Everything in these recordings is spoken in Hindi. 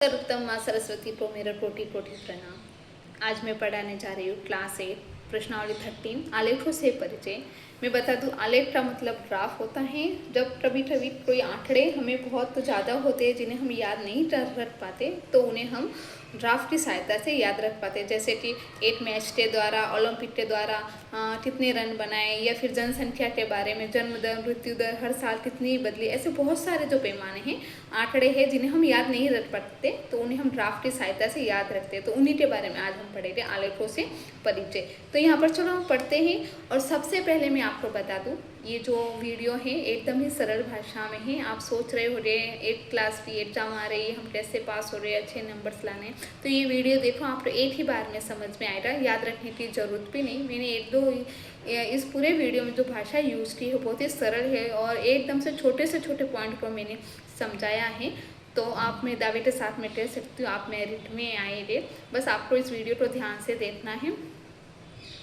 सर्वोत्तम माँ सरस्वती को मेरा कोटि कोटि प्रणाम। आज मैं पढ़ाने जा रही हूँ क्लास 8 प्रश्नावली 13 आलेखों से परिचय। मैं बता दूँ आलेख का मतलब ग्राफ होता है। जब कभी कभी कोई आंकड़े हमें बहुत ज़्यादा होते हैं जिन्हें हम याद नहीं रख पाते तो उन्हें हम ग्राफ की सहायता से याद रख पाते हैं। जैसे कि एक मैच के द्वारा, ओलंपिक के द्वारा कितने रन बनाए, या फिर जनसंख्या के बारे में, जन्म दर, मृत्यु दर हर साल कितनी बदली। ऐसे बहुत सारे जो पैमाने हैं, आंकड़े हैं जिन्हें हम याद नहीं रख पाते तो उन्हें हम ग्राफ की सहायता से याद रखते हैं। तो उन्हीं के बारे में आज हम पढ़ेंगे, आलेखों से परिचय। तो यहाँ पर चलो हम पढ़ते हैं। और सबसे पहले मैं आपको बता दूँ, ये जो वीडियो है एकदम ही सरल भाषा में है। आप सोच रहे हो रहे 8 क्लास की एग्जाम आ रही है, हम कैसे पास हो रहे हैं, अच्छे नंबर्स लाने, तो ये वीडियो देखो, आपको एक ही बार में समझ में आएगा, याद रखने की ज़रूरत भी नहीं। मैंने एक दो इस पूरे वीडियो में जो भाषा यूज़ की है बहुत ही सरल है और एकदम से छोटे पॉइंट को मैंने समझाया है। तो आप मैं दावे के साथ में कह सकती हूँ आप मेरिट में आएंगे। बस आपको इस वीडियो को ध्यान से देखना है।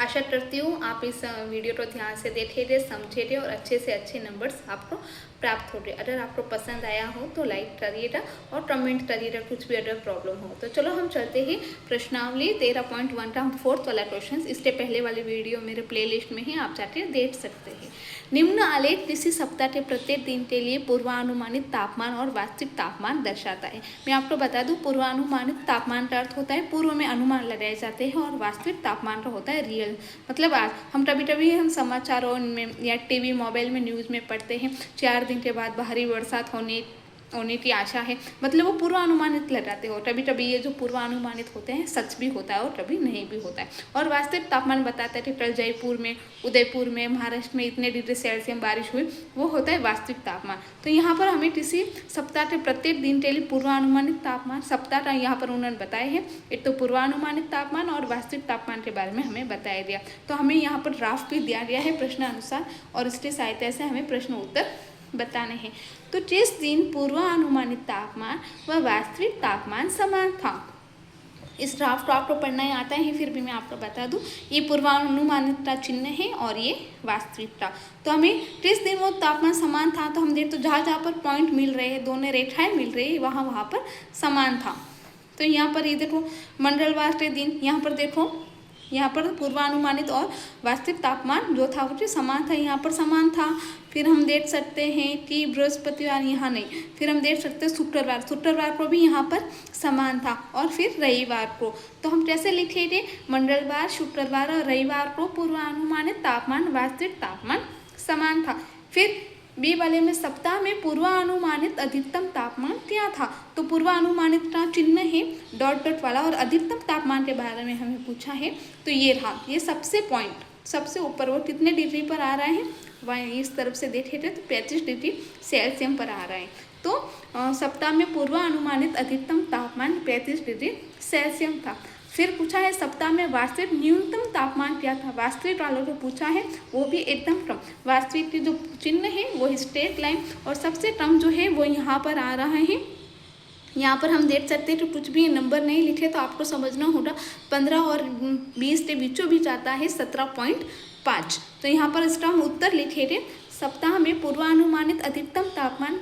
आशा करती हूँ आप इस वीडियो को ध्यान से देखेंगे, समझेंगे और अच्छे से अच्छे नंबर्स आपको प्राप्त होंगे। अगर आपको पसंद आया हो तो लाइक करिएगा और कमेंट करिएगा कुछ भी अगर प्रॉब्लम हो तो। चलो हम चलते हैं प्रश्नावली 13.1 का 4th वाला क्वेश्चन। इसके पहले वाले वीडियो मेरे प्लेलिस्ट में है, आप जाके देख सकते हैं। निम्न आलेख किसी सप्ताह के प्रत्येक दिन के लिए पूर्वानुमानित तापमान और वास्तविक तापमान दर्शाता है। मैं आपको बता दूं, पूर्वानुमानित तापमान का अर्थ होता है पूर्व में अनुमान लगाए जाते हैं, और वास्तविक तापमान का होता है रियल। मतलब आज हम कभी हम समाचारों में या टीवी मोबाइल में न्यूज़ में पढ़ते हैं 4 दिन के बाद भारी बरसात होने की आशा है, मतलब वो पूर्वानुमानित लगाते हो। कभी ये जो पूर्वानुमानित होते हैं सच भी होता है और कभी नहीं भी होता है। और वास्तविक तापमान बताता है कि कल जयपुर में, उदयपुर में, महाराष्ट्र में इतने डिग्री सेल्सियस बारिश हुई, वो होता है वास्तविक तापमान। तो यहाँ पर हमें किसी सप्ताह के प्रत्येक दिन के लिए पूर्वानुमानित तापमान, सप्ताह का यहाँ पर उन्होंने बताए हैं। एक तो पूर्वानुमानित तापमान और वास्तविक तापमान के बारे में हमें बताया गया। तो हमें यहाँ पर ग्राफ भी दिया गया है प्रश्नानुसार और इसकी सहायता से हमें प्रश्न उत्तर बताने हैं। तो जिस दिन पूर्वानुमानित तापमान व वास्तविक तापमान समान था, इस ग्राफ को आपको पढ़ना ही आता है, फिर भी मैं आपको बता दूं, ये पूर्वानुमानित का चिन्ह है और ये वास्तविक का। तो हमें जिस दिन वो तापमान समान था तो हम देख तो जहाँ पर पॉइंट मिल रहे हैं, दोनों रेखाएं मिल रही है, वहाँ पर समान था। तो यहाँ पर ये देखो मंगलवार के दिन, यहाँ पर देखो यहाँ पर पूर्वानुमानित और वास्तविक तापमान जो था वो समान था, यहाँ पर समान था। फिर हम देख सकते हैं कि बृहस्पतिवार यहाँ नहीं, फिर हम देख सकते हैं शुक्रवार को भी यहाँ पर समान था, और फिर रविवार को। तो हम कैसे लिखेंगे, मंगलवार, शुक्रवार और रविवार को पूर्वानुमानित तापमान वास्तविक तापमान समान था। फिर बी वाले में सप्ताह में पूर्वानुमानित अधिकतम तापमान क्या था। तो पूर्वानुमानित का चिन्ह है डॉट वाला, और अधिकतम तापमान के बारे में हमें पूछा है। तो ये रहा, ये सबसे पॉइंट सबसे ऊपर वो कितने डिग्री पर आ रहा है, वह इस तरफ से देखे थे तो 35 डिग्री सेल्सियस पर आ रहा है। तो सप्ताह में पूर्वानुमानित अधिकतम तापमान 35 डिग्री सेल्सियस था। फिर पूछा है सप्ताह में वास्तविक न्यूनतम तापमान क्या था। वास्तविक वालों को पूछा है, वो भी एकदम कम। वास्तविक की जो चिन्ह है वो स्ट्रेट लाइन, और सबसे कम जो है वो यहाँ पर आ रहा है। यहाँ पर हम देख सकते हैं कि कुछ भी नंबर नहीं लिखे तो आपको समझना होगा 15 और 20 के बीचों बीच आता है 17.5। तो यहाँ पर इसका हम उत्तर लिखे थे, सप्ताह में पूर्वानुमानित अधिकतम तापमान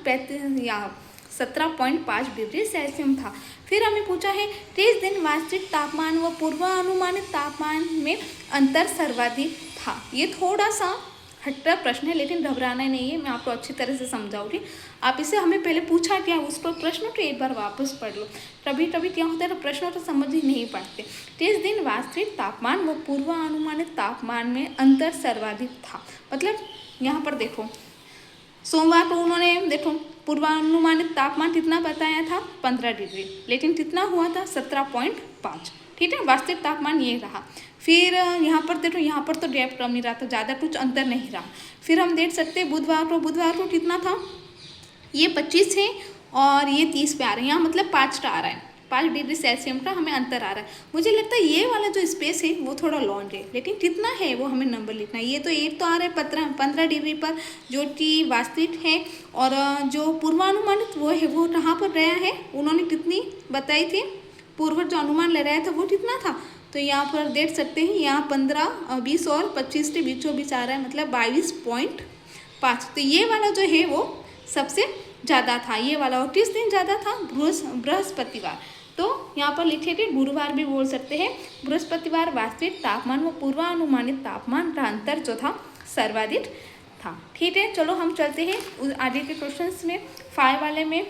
17.5 डिग्री सेल्सियस था। फिर हमें पूछा है 30 दिन वास्तविक तापमान व पूर्वानुमानित तापमान में अंतर सर्वाधिक था। ये थोड़ा सा हटकर प्रश्न है, लेकिन घबराना नहीं है, मैं आपको अच्छी तरह से समझाऊंगी। आप इसे हमें पहले पूछा क्या उस पर प्रश्न तो एक बार वापस पढ़ लो। कभी क्या होता है तो प्रश्नों तो समझ ही नहीं पाते। 30 दिन वास्तविक तापमान व पूर्वानुमानित तापमान में अंतर सर्वाधिक था। मतलब यहाँ पर देखो, सोमवार को उन्होंने देखो पूर्वानुमानित तापमान कितना बताया था 15 डिग्री, लेकिन कितना हुआ था 17.5। ठीक है, वास्तविक तापमान ये रहा। फिर यहाँ पर देखो, यहाँ पर तो गैप कम ही रहा था, ज़्यादा कुछ अंतर नहीं रहा। फिर हम देख सकते हैं बुधवार को कितना था, ये 25 है और ये 30 पे आ रहा है, यहाँ मतलब 5 का आ रहा है, 5 डिग्री सेल्सियस का हमें अंतर आ रहा है। मुझे लगता है ये वाला जो स्पेस है वो थोड़ा लॉन्ग है, लेकिन कितना है वो हमें नंबर लिखना है। ये तो 8 तो आ रहा है 15 डिग्री पर, जो कि वास्तविक है, और जो पूर्वानुमानित वो है वो कहाँ पर गया है, उन्होंने कितनी बताई थी, पूर्व जो अनुमान लगाया था वो कितना था। तो यहाँ पर देख सकते हैं, यहाँ 15, 20 और 25 के बीचों बीच आ रहा है, मतलब 22.5। तो ये वाला जो है वो सबसे ज़्यादा था ये वाला, और किस दिन ज़्यादा था, बृहस्पतिवार। तो यहाँ पर लिखे थे गुरुवार भी बोल सकते हैं। बृहस्पतिवार वास्तविक तापमान व पूर्वानुमानित तापमान का अंतर जो था सर्वाधिक था। ठीक है, चलो हम चलते हैं आगे के क्वेश्चंस में, 5 वाले में।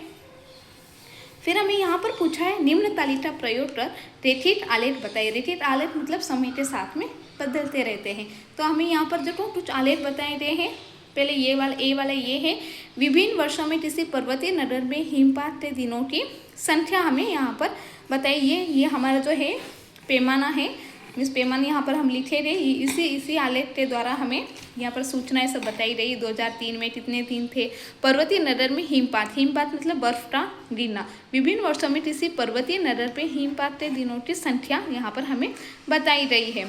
फिर हमें यहाँ पर पूछा है निम्न तालिका प्रयोग कर रेखिक आलेख बताइए। रेखिक आलेख मतलब समय के साथ में बदलते रहते हैं। तो हमें यहाँ पर देखो कुछ आलेख बताए गए हैं। पहले ये वाला ये है, विभिन्न वर्षों में किसी पर्वतीय नगर में हिमपात के दिनों की संख्या हमें यहाँ पर बताइए। ये हमारा जो है पैमाना है, इस पैमाना यहाँ पर हम लिखे गए, इसी आलेख के द्वारा हमें यहाँ पर सूचनाएं सब बताई गई। 2003 में कितने दिन थे पर्वतीय नगर में हिमपात, हिमपात मतलब बर्फ का गिरना। विभिन्न वर्षों में किसी पर्वतीय नगर पे हिमपात के दिनों की संख्या यहाँ पर हमें बताई गई है।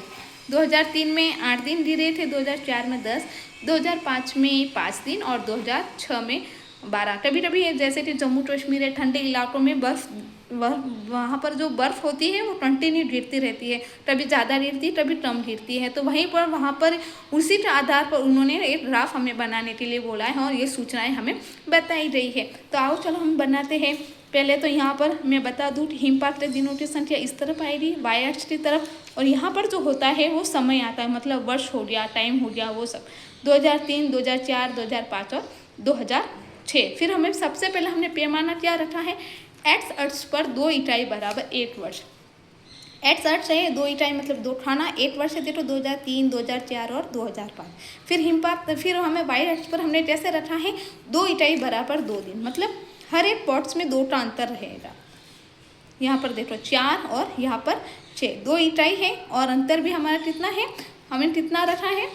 2003 में 8 दिन गिरे थे, 2004 में 10, 2005 में 5 दिन और 2006 में 12। कभी कभी जैसे कि जम्मू कश्मीर है, ठंडे इलाकों में वहाँ पर जो बर्फ़ होती है वो कंटिन्यू गिरती रहती है, कभी ज़्यादा गिरती है कभी कम गिरती है। तो वहीं पर वहाँ पर उसी के आधार पर उन्होंने एक ग्राफ हमें बनाने के लिए बोला है और ये सूचनाएं हमें बताई गई है। तो आओ चलो हम बनाते हैं। पहले तो यहाँ पर मैं बता दूँ कि हिमपात के दिनों की संख्या इस तरफ आएगी वाई अक्ष की तरफ, और यहाँ पर जो होता है वो समय आता है, मतलब वर्ष हो गया, टाइम हो गया, वो सब 2003, 2004, 2005 और 2006। फिर हमें सबसे पहले हमने पैमाना क्या रखा है, एक्स अक्ष पर 2 इकाई बराबर 1 वर्ष। एक्स अक्ष है 2 इकाई मतलब 2 खाना, 1 वर्ष है तो 2003, 2004 और 2005। फिर हिमपात, फिर हमें वाई अक्ष पर हमने कैसे रखा है 2 इकाई बराबर 2 दिन, मतलब हर एक पॉट्स में 2 का अंतर रहेगा। यहाँ पर देखो 4 और यहाँ पर 6, 2 इकाई है और अंतर भी हमारा कितना है, हमें कितना रखा है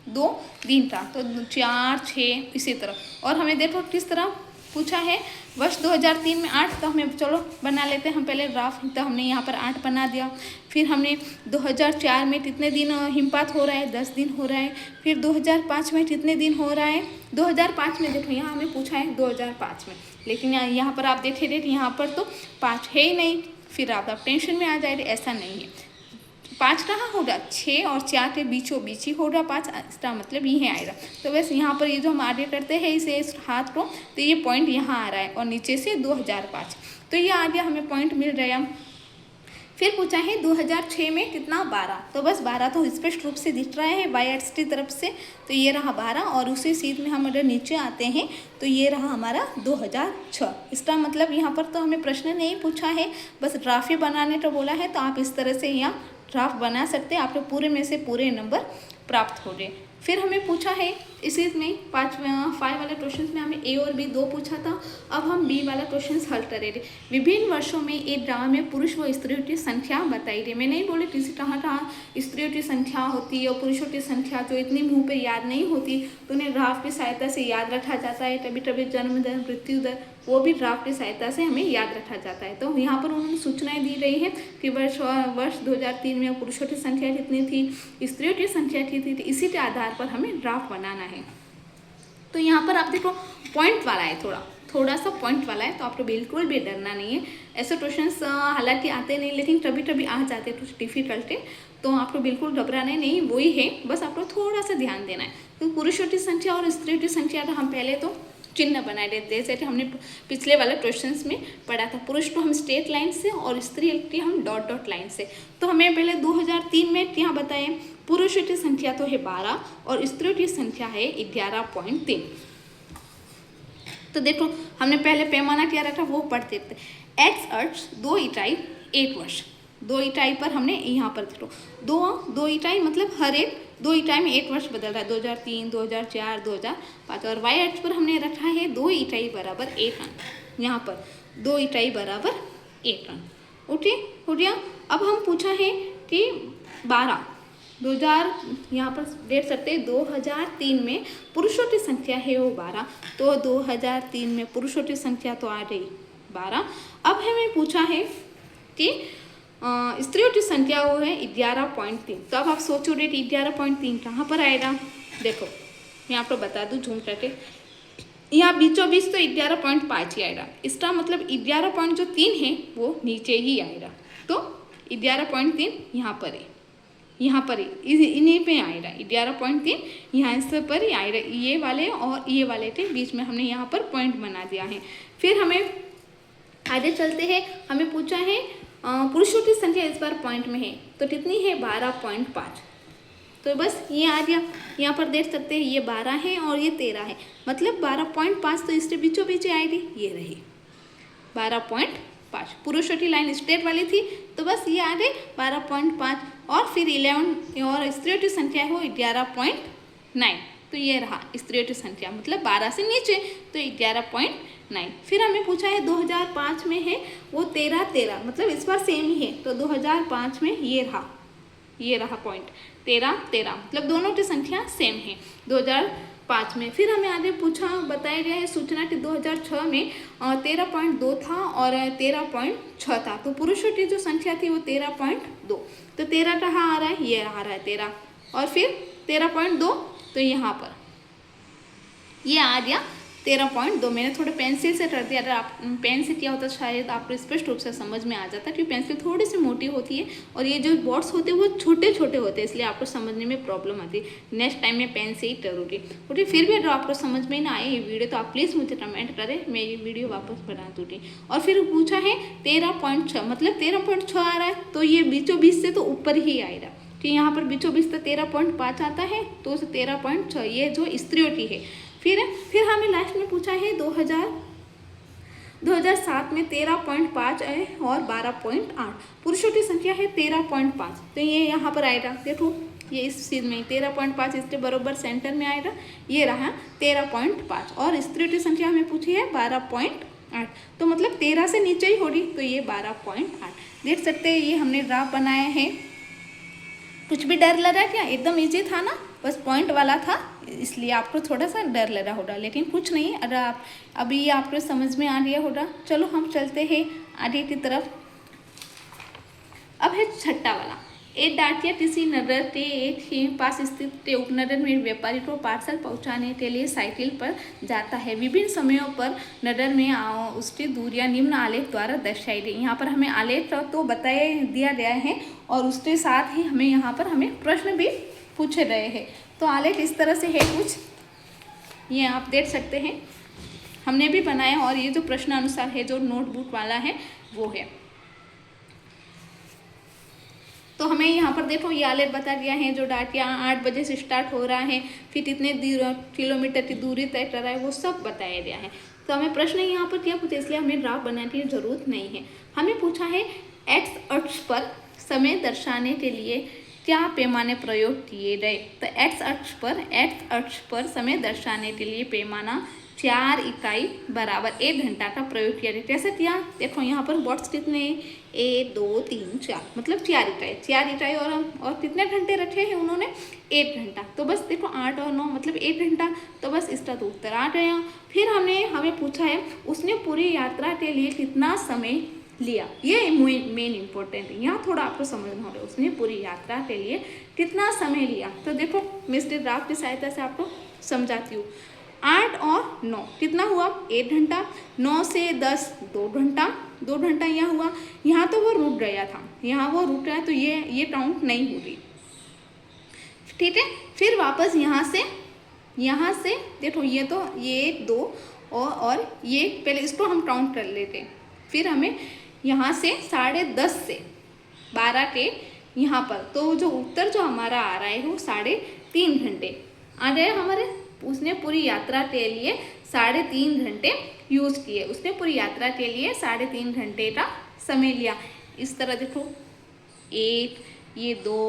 2 दिन का, तो 4, 6 इसी तरह। और हमें देखो किस तरह पूछा है, वर्ष 2003 में 8, तो हमें चलो बना लेते हैं हम पहले ग्राफ। तो हमने यहाँ पर 8 बना दिया। फिर हमने 2004 में कितने दिन हिमपात हो रहा है, 10 दिन हो रहा है। फिर 2005 में कितने दिन हो रहा है, 2005 में देखो यहाँ हमें पूछा है 2005 में, लेकिन यहाँ पर आप देखेंगे कि यहाँ पर तो 5 है ही नहीं। फिर आप टेंशन में आ जाएंगे, ऐसा नहीं है। 5 कहाँ होगा, 6 और 4 के बीचों बीच ही होगा 5, इसका मतलब ये आएगा। तो वैसे यहाँ पर ये जो हम आगे करते हैं इसे इस हाथ को, तो ये पॉइंट यहाँ आ रहा है और नीचे से 2005, तो ये आ गया हमें पॉइंट मिल गया। फिर पूछा है 2006 में कितना, 12, तो बस 12 तो स्पष्ट रूप से दिख रहा है वाई एक्स की तरफ से, तो ये रहा 12। और उसी सीध में हम अगर नीचे आते हैं तो ये रहा हमारा 2006। इसका मतलब यहाँ पर तो हमें प्रश्न नहीं पूछा है, बस ग्राफ ही बनाने को बोला है। तो आप इस तरह से यहाँ ग्राफ बना सकते हैं, आपको पूरे में से पूरे नंबर प्राप्त हो गए। फिर हमें पूछा है इसी में 5 वाले क्वेश्चन में हमें ए और बी 2 पूछा था। अब हम बी वाला क्वेश्चन हल करेंगे। विभिन्न वर्षों में एक गाँव में पुरुष व स्त्रियों की संख्या बताइए। मैं नहीं बोले किसी कहाँ स्त्रियों की संख्या होती है और पुरुषों की संख्या जो इतनी मुँह पे याद नहीं होती, तो उन्हें ग्राफ की सहायता से याद रखा जाता है। कभी कभी जन्म दर, मृत्यु दर, वो भी ग्राफ की सहायता से हमें याद रखा जाता है। तो यहाँ पर उन्होंने सूचनाएं दी रही है कि वर्ष 2003 में पुरुषों की संख्या कितनी थी, स्त्रियों की संख्या कितनी थी, इसी के आधार पर हमें ग्राफ बनाना है। तो यहाँ पर आप देखो पॉइंट वाला है, थोड़ा सा पॉइंट वाला है, तो आपको बिल्कुल भी डरना नहीं है। ऐसे क्वेश्चंस हालांकि आते नहीं, लेकिन कभी कभी आ जाते हैं कुछ डिफिकल्ट है, तो आपको बिल्कुल घबराना नहीं, वही है, बस आपको थोड़ा सा ध्यान देना है। तो पुरुषों की संख्या और स्त्रियों की संख्या का हम पहले तो चिन्ह बनाए देते हैं, जैसे हमने पिछले वाले क्वेश्चंस में पढ़ा था। पुरुष को हम स्ट्रेट लाइन से और स्त्री की हम डॉट डॉट लाइन से। तो हमें पहले 2003 में यहाँ बताएं पुरुषों की संख्या तो है 12 और स्त्रियों की संख्या है 11.3। तो देखो हमने पहले पैमाना क्या रखा वो पढ़ते थे। एक्स अक्ष 2 इकाई 1 वर्ष, 2 इकाई पर हमने यहाँ पर देखो 2 इकाई मतलब हर एक 2 इकाई में 1 वर्ष बदल रहा है, 2003, 2004, 2005। और वाई अक्ष पर हमने रखा है 2 इकाई बराबर 1 अंक, यहाँ पर 2 इकाई बराबर 1 अंक। ओके हो गया। अब हम पूछा है कि 12 2000 यहाँ पर देख सकते हैं 2003 में पुरुषों की संख्या है वो 12, तो 2003 में पुरुषों की संख्या तो आ गई 12। अब हमें पूछा है कि स्त्रियों की संख्या वो है 11.3। तो अब आप सोचोगे कि 11.3 कहाँ पर आएगा, देखो मैं आपको बता दूँ झूम करके, यहाँ बीचों बीच तो 11.5 ही आएगा। इसका मतलब 11.3 है वो नीचे ही आएगा, तो 11.3 यहाँ पर है। यहाँ पर इन्हीं पे आ रहा 11.3 यहाँ इस पर ही आ रहा, ये वाले और ये वाले थे बीच में, हमने यहाँ पर पॉइंट बना दिया है। फिर हमें आगे चलते हैं, हमें पूछा है पुरुषों की संख्या इस बार पॉइंट में है तो कितनी है 12.5। तो बस ये आ गया, यहाँ पर देख सकते हैं ये 12 है और ये 13 है, मतलब 12.5 तो इसके बीचों बीच आएगी, ये रही 12.5। पुरुषों की लाइन स्ट्रेट वाली थी तो बस ये आ गई 12.5 और फिर 11 और स्त्रियों की संख्या है वो 11.9। तो ये रहा स्त्रियों की संख्या, मतलब 12 से नीचे तो 11.9। फिर हमें पूछा है 2005 में है वो 13, मतलब इस बार सेम ही है, तो 2005 में ये रहा पॉइंट 13, मतलब दोनों की संख्या सेम है 2005 में। फिर हमें आगे बताया गया है सूचना कि 2006 में 13.2 था और 13.6 था, तो पुरुषों की जो संख्या थी वो 13.2, तो 13 कहाँ आ रहा है, ये आ रहा है 13, और फिर 13.2 तो यहाँ पर ये आ गया 13.2। मैंने थोड़े पेंसिल से कर दिया, अगर आप पेन से किया होता शायद आपको स्पष्ट रूप से समझ में आ जाता, क्योंकि पेंसिल थोड़ी सी मोटी होती है और ये जो बॉट्स होते हैं वो छोटे छोटे होते हैं, इसलिए आपको समझने में प्रॉब्लम आती है। नेक्स्ट टाइम मैं पेन से ही करूँगी। और फिर भी अगर आपको समझ में ना आए ये वीडियो तो आप प्लीज़ मुझे कमेंट करें, मैं ये वीडियो वापस बना दूँगी। और फिर पूछा है 13.6, मतलब 13.6 आ रहा है तो ये बीचों बीच से तो ऊपर ही आएगा, कि यहाँ पर बीचों बीच तो 13.5 आता है तो उसे 13.6 ये जो स्त्रियों की है। फिर हमें लास्ट में पूछा है 2007 में 13.5 है और 12.8, पुरुषों की संख्या है 13.5, तो ये यहाँ पर आएगा, देखो ये इस चीज़ में 13.5 इसके बराबर सेंटर में आएगा, ये रहा 13.5, और स्त्रियों की संख्या हमें पूछी है 12.8, तो मतलब 13 से नीचे ही होगी, तो ये 12.8। देख सकते हैं ये हमने ग्राफ बनाया है। कुछ भी डर लगा क्या, एकदम इजी था ना, बस पॉइंट वाला था इसलिए आपको थोड़ा सा डर लगा होगा, लेकिन कुछ नहीं, अगर आप अभी ये आपको समझ में आ गया होगा। चलो हम चलते हैं आगे की तरफ। अब है छठा वाला, एक डाकिया किसी नगर के एक ही पास स्थित उपनगर में व्यापारी को पार्सल पहुंचाने के लिए साइकिल पर जाता है। विभिन्न समयों पर नगर में उसकी दूरियां निम्न आलेख द्वारा दर्शाई गई। यहाँ पर हमें आलेख तो बताया दिया गया है और उसके साथ ही हमें यहाँ पर हमें प्रश्न भी पूछे गए हैं। तो आलेख इस तरह से है कुछ, ये आप देख सकते हैं हमने भी बनाया, और ये जो प्रश्न अनुसार है जो नोटबुक वाला है वो है। तो हमें यहाँ पर देखो ये आलेख बता दिया है, जो डाकिया 8 बजे से स्टार्ट हो रहा है, फिर कितने किलोमीटर की दूरी तय कर रहा है, वो सब बताया गया है। तो हमें प्रश्न यहाँ पर क्या पूछे, इसलिए हमें ग्राफ बनाने की जरूरत नहीं है। हमें पूछा है एक्स अक्ष पर समय दर्शाने के लिए क्या पैमाने प्रयोग किए गए, तो एक्स अक्ष पर समय दर्शाने के लिए पैमाना 4 इकाई बराबर 1 घंटा का प्रयोग किया गया। कैसे किया, देखो यहाँ पर बॉट्स कितने 1 2 3 4, मतलब 4 इकाई और कितने घंटे रखे हैं उन्होंने 1 घंटा, तो बस देखो 8 और 9 मतलब 1 घंटा, तो बस इसका तो उत्तर आ गया। फिर हमें पूछा है उसने पूरी यात्रा के लिए कितना समय लिया, ये मेन इंपॉर्टेंट है, यहाँ थोड़ा आपको समझना होगा उसने पूरी यात्रा के लिए कितना समय लिया। तो देखो मैं इस ग्राफ की सहायता से आपको समझाती हूँ। 8 और 9 कितना हुआ 1 घंटा, 9 से 10 2 घंटा यहाँ हुआ। यहाँ तो वो रुक गया था, यहाँ वो रुक गया तो ये काउंट नहीं होगी, ठीक है। फिर वापस यहाँ से देखो ये तो ये 2 और ये पहले इसको हम काउंट कर लेते हैं। फिर हमें यहाँ से 10:30 से 12 के यहाँ पर, तो जो उत्तर जो हमारा आ रहा है वो 3.5 घंटे आ गए हमारे। उसने पूरी यात्रा के लिए 3.5 घंटे यूज़ किए, उसने पूरी यात्रा के लिए 3.5 घंटे का समय लिया। इस तरह देखो 1 ये 2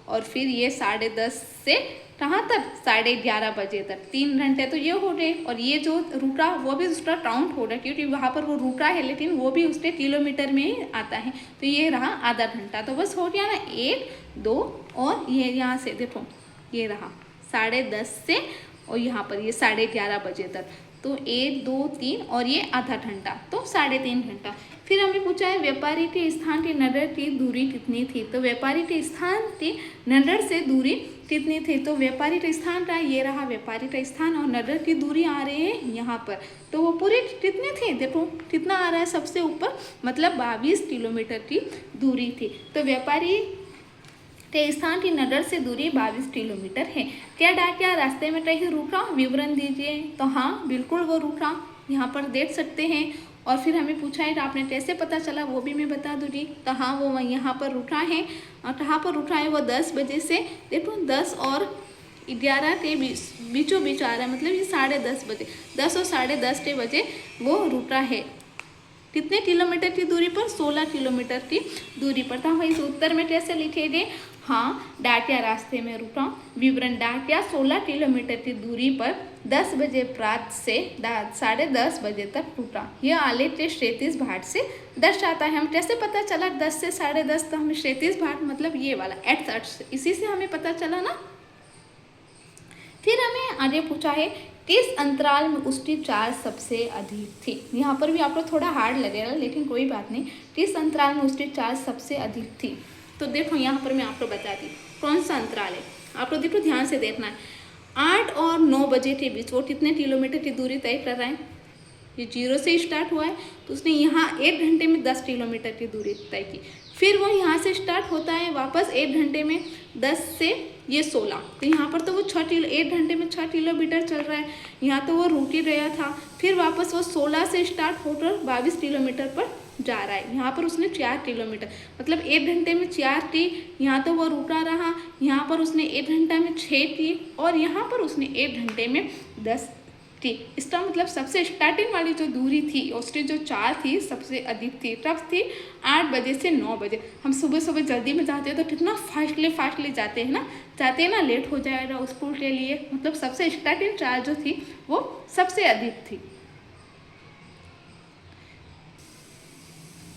और फिर ये 10:30 से कहाँ तक 11:30 बजे तक 3 घंटे तो ये हो गए, और ये जो रुका वो भी उसका काउंट हो रहा है क्योंकि वहाँ पर वो रुका है, लेकिन वो भी उसके किलोमीटर में ही आता है, तो ये रहा आधा घंटा। तो बस हो गया ना 1 2 और ये यहाँ से देखो ये रहा 10:30 से और यहाँ पर ये 11:30 बजे तक, तो 1 2 3 और ये आधा घंटा, तो 3.5 घंटा। फिर हमें पूछा है व्यापारी के स्थान के नगर की दूरी कितनी थी, तो व्यापारी के स्थान के नगर से दूरी कितनी थी, तो व्यापारी का स्थान का ये रहा व्यापारी का स्थान और नगर की दूरी आ रही है यहाँ पर, तो वो पूरी कितनी थी, देखो कितना आ रहा है सबसे ऊपर, मतलब 22 किलोमीटर की दूरी थी। तो व्यापारी તે સ્થાन नडर से दूरी 22 किलोमीटर है। क्या डाकिया रास्ते में कहीं रुका? विवरण दीजिए। तो हाँ, बिल्कुल वो रुका, यहाँ पर देख सकते हैं। और फिर हमें पूछा है कि आपने कैसे पता चला, वो भी मैं बता दूँगी। तो हाँ, वो यहाँ पर रुका है। और कहाँ पर रुका है? वो 10 बजे से, देखो 10 और 11 के बीचों बीच आ रहा है, मतलब ये 10:30 बजे, 10 और 10:30 के बजे वो रुका है। कितने किलोमीटर की दूरी पर? 16 किलोमीटर की दूरी पर। तो हम इस उत्तर में कैसे लिखेंगे? हाँ, डाकिया रास्ते में रुका। विवरण, डाकिया 16 किलोमीटर की दूरी पर 10 बजे प्रात से 10:30 बजे तक रुका। यह आलेख के क्षैतिज भाग से दर्शाता है। हम कैसे पता चला 10 से 10:30? तो हमें क्षैतिज भाग मतलब ये वाला एक्स, इसी से हमें पता चला ना। फिर हमें आगे पूछा है किस अंतराल में उसकी चाल सबसे अधिक थी। यहाँ पर भी आपको थोड़ा हार्ड लगेगा, लेकिन कोई बात नहीं। किस अंतराल में उसकी चाल सबसे अधिक थी? तो देखो यहाँ पर मैं आपको बताती हूँ कौन सा अंतराल है। आपको देखो ध्यान से देखना है। 8 और 9 बजे के बीच वो कितने किलोमीटर की दूरी तय कर रहा है? ये 0 से स्टार्ट हुआ है, तो उसने यहाँ 1 घंटे में 10 किलोमीटर की दूरी तय की। फिर वो यहाँ से स्टार्ट होता है वापस 1 घंटे में 10 से ये 16, तो यहाँ पर तो वो 1 घंटे में 6 किलोमीटर चल रहा है। यहाँ तो वो रुक ही गया था। फिर वापस वो 16 से स्टार्ट होकर 22 किलोमीटर पर जा रहा है। यहाँ पर उसने 4 किलोमीटर, मतलब 1 घंटे में 4 की। यहाँ तो वो रुका रहा, यहाँ पर उसने 1 घंटा में 6 की, और यहाँ पर उसने 1 घंटे में 10 थी। इसका मतलब सबसे स्टार्टिंग वाली जो दूरी थी उसकी जो चाल थी सबसे अधिक थी। तब थी 8 बजे से 9 बजे। हम सुबह सुबह जल्दी में जाते हैं तो कितना फास्टली जाते हैं ना, लेट हो जाएगा स्कूल के लिए। मतलब सबसे स्टार्टिंग चाल जो थी वो सबसे अधिक थी।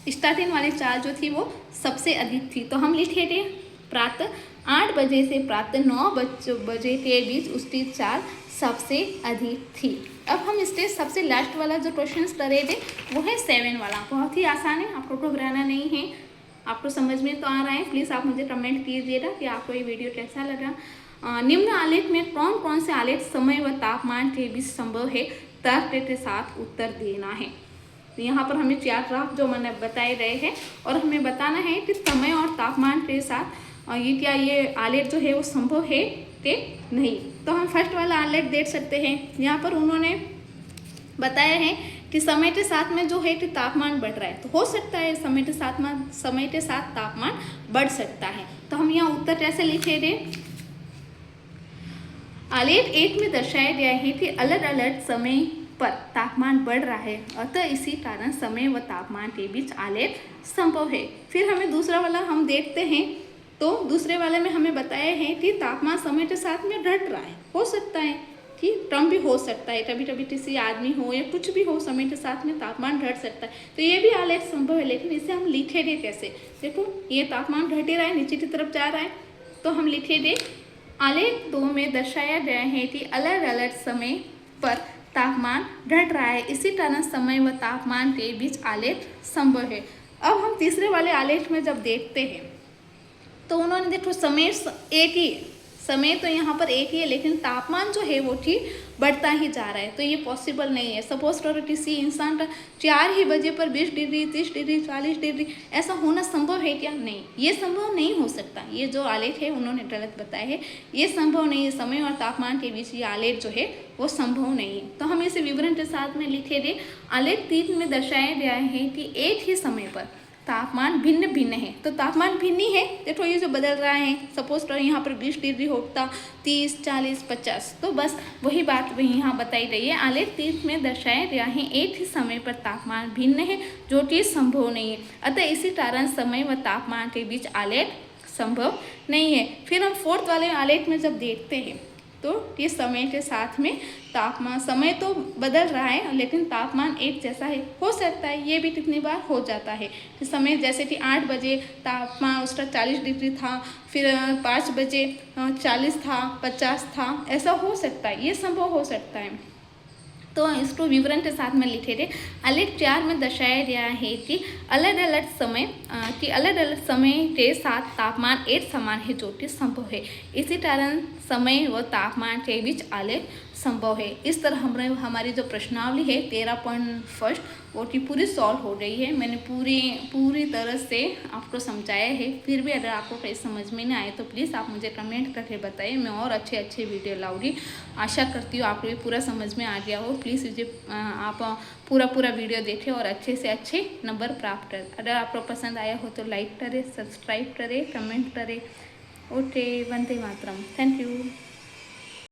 स्टार्टिंग वाली चाल जो थी वो सबसे अधिक थी। तो हम लिखे थे प्रातः 8 बजे से प्रातः 9 बजे के बीच उसकी चाल सबसे अधिक थी। अब हम इसके सबसे लास्ट वाला जो क्वेश्चन करेंगे वो है 7 वाला। बहुत ही आसान है, आपको घबराना नहीं है। आपको समझ में तो आ रहा है? प्लीज़ आप मुझे कमेंट कीजिएगा कि आपको ये वीडियो कैसा लगा। निम्न आलेख में कौन कौन से आलेख समय व तापमान के बीच संभव है? तर्क के साथ उत्तर देना है। तो यहाँ पर हमें 4 ग्राफ जो मैंने बताए गए हैं, और हमें बताना है कि समय और तापमान के साथ ये आलेख जो है वो संभव है कि नहीं। तो हम फर्स्ट वाला आलेख देख सकते हैं। यहाँ पर उन्होंने बताया है कि समय के साथ में जो है कि तापमान बढ़ रहा है। तो हो सकता है समय के साथ तापमान बढ़ सकता है। तो हम यहाँ उत्तर कैसे लिखेंगे? आलेख 1 में दर्शाया गया है कि अलग अलग समय पर तापमान बढ़ रहा है, अतः इसी कारण समय व तापमान के बीच आलेख संभव है। फिर हमें दूसरा वाला हम देखते हैं। तो दूसरे वाले में हमें बताया है कि तापमान समय के साथ में घट रहा है। हो सकता है कि कम भी हो सकता है, कभी कभी किसी आदमी हो या कुछ भी हो, समय के साथ में तापमान घट सकता है। तो ये भी आलेख संभव है, लेकिन इसे हम लिखेंगे कैसे? देखो ये तापमान घट ही रहा है, नीचे की तरफ जा रहा है। तो हम लिखेंगे आलेख 2 में दर्शाया गया है कि अलग अलग समय पर तापमान घट रहा है, इसी कारण समय व तापमान के बीच आलेख संभव है। अब हम तीसरे वाले आलेख में जब देखते हैं तो उन्होंने देखो समय एक ही है, समय तो यहाँ पर एक ही है, लेकिन तापमान जो है वो ठीक बढ़ता ही जा रहा है। तो ये पॉसिबल नहीं है। सपोज करो किसी इंसान का 4 ही बजे पर 20 डिग्री, 30 डिग्री, 40 डिग्री ऐसा होना संभव है क्या? नहीं, ये संभव नहीं हो सकता। ये जो आलेख है उन्होंने गलत बताया है, ये संभव नहीं है। समय और तापमान के बीच ये आलेख जो है वो संभव नहीं है। तो हम इसे विवरण के साथ में लिखेंगे। आलेख 3 में दर्शाया गया है कि एक ही समय पर तापमान भिन्न भिन्न है। तो तापमान भिन्न ही है, देखो ये जो बदल रहा है। सपोज करो यहाँ पर 20 डिग्री होता, 30, 40, 50, तो बस वही बात वही यहाँ बताई गई है। आलेख 3 में दर्शाया गया है एक ही समय पर तापमान भिन्न है, जो कि संभव नहीं है, अतः इसी कारण समय व तापमान के बीच आलेख संभव नहीं है। फिर हम 4th वाले आलेख में जब देखते हैं तो ये समय के साथ में तापमान, समय तो बदल रहा है लेकिन तापमान एक जैसा है। हो सकता है ये भी कितनी बार हो जाता है कि समय जैसे कि 8 बजे तापमान उसका 40 डिग्री था, फिर 5 बजे 40 था, 50 था, ऐसा हो सकता है, ये संभव हो सकता है। तो इसको विवरण के साथ में लिखे थे। आलेख 4 में दर्शाया गया है कि अलग अलग समय के साथ तापमान एक समान है, जो कि संभव है, इसी कारण समय व तापमान के बीच आलेख संभव है। इस तरह हमारी जो प्रश्नावली है 13.1 वो पूरी सॉल्व हो गई है। मैंने पूरी तरह से आपको समझाया है। फिर भी अगर आपको कहीं समझ में नहीं आए तो प्लीज़ आप मुझे कमेंट करके बताइए, मैं और अच्छे वीडियो लाऊंगी। आशा करती हूँ आपको ये पूरा समझ में आ गया हो। प्लीज़ मुझे आप पूरा वीडियो देखें और अच्छे से अच्छे नंबर प्राप्त करें। अगर आपको पसंद आया हो तो लाइक करें, सब्सक्राइब करें, कमेंट करें। Okay, Vande Mataram. Thank you.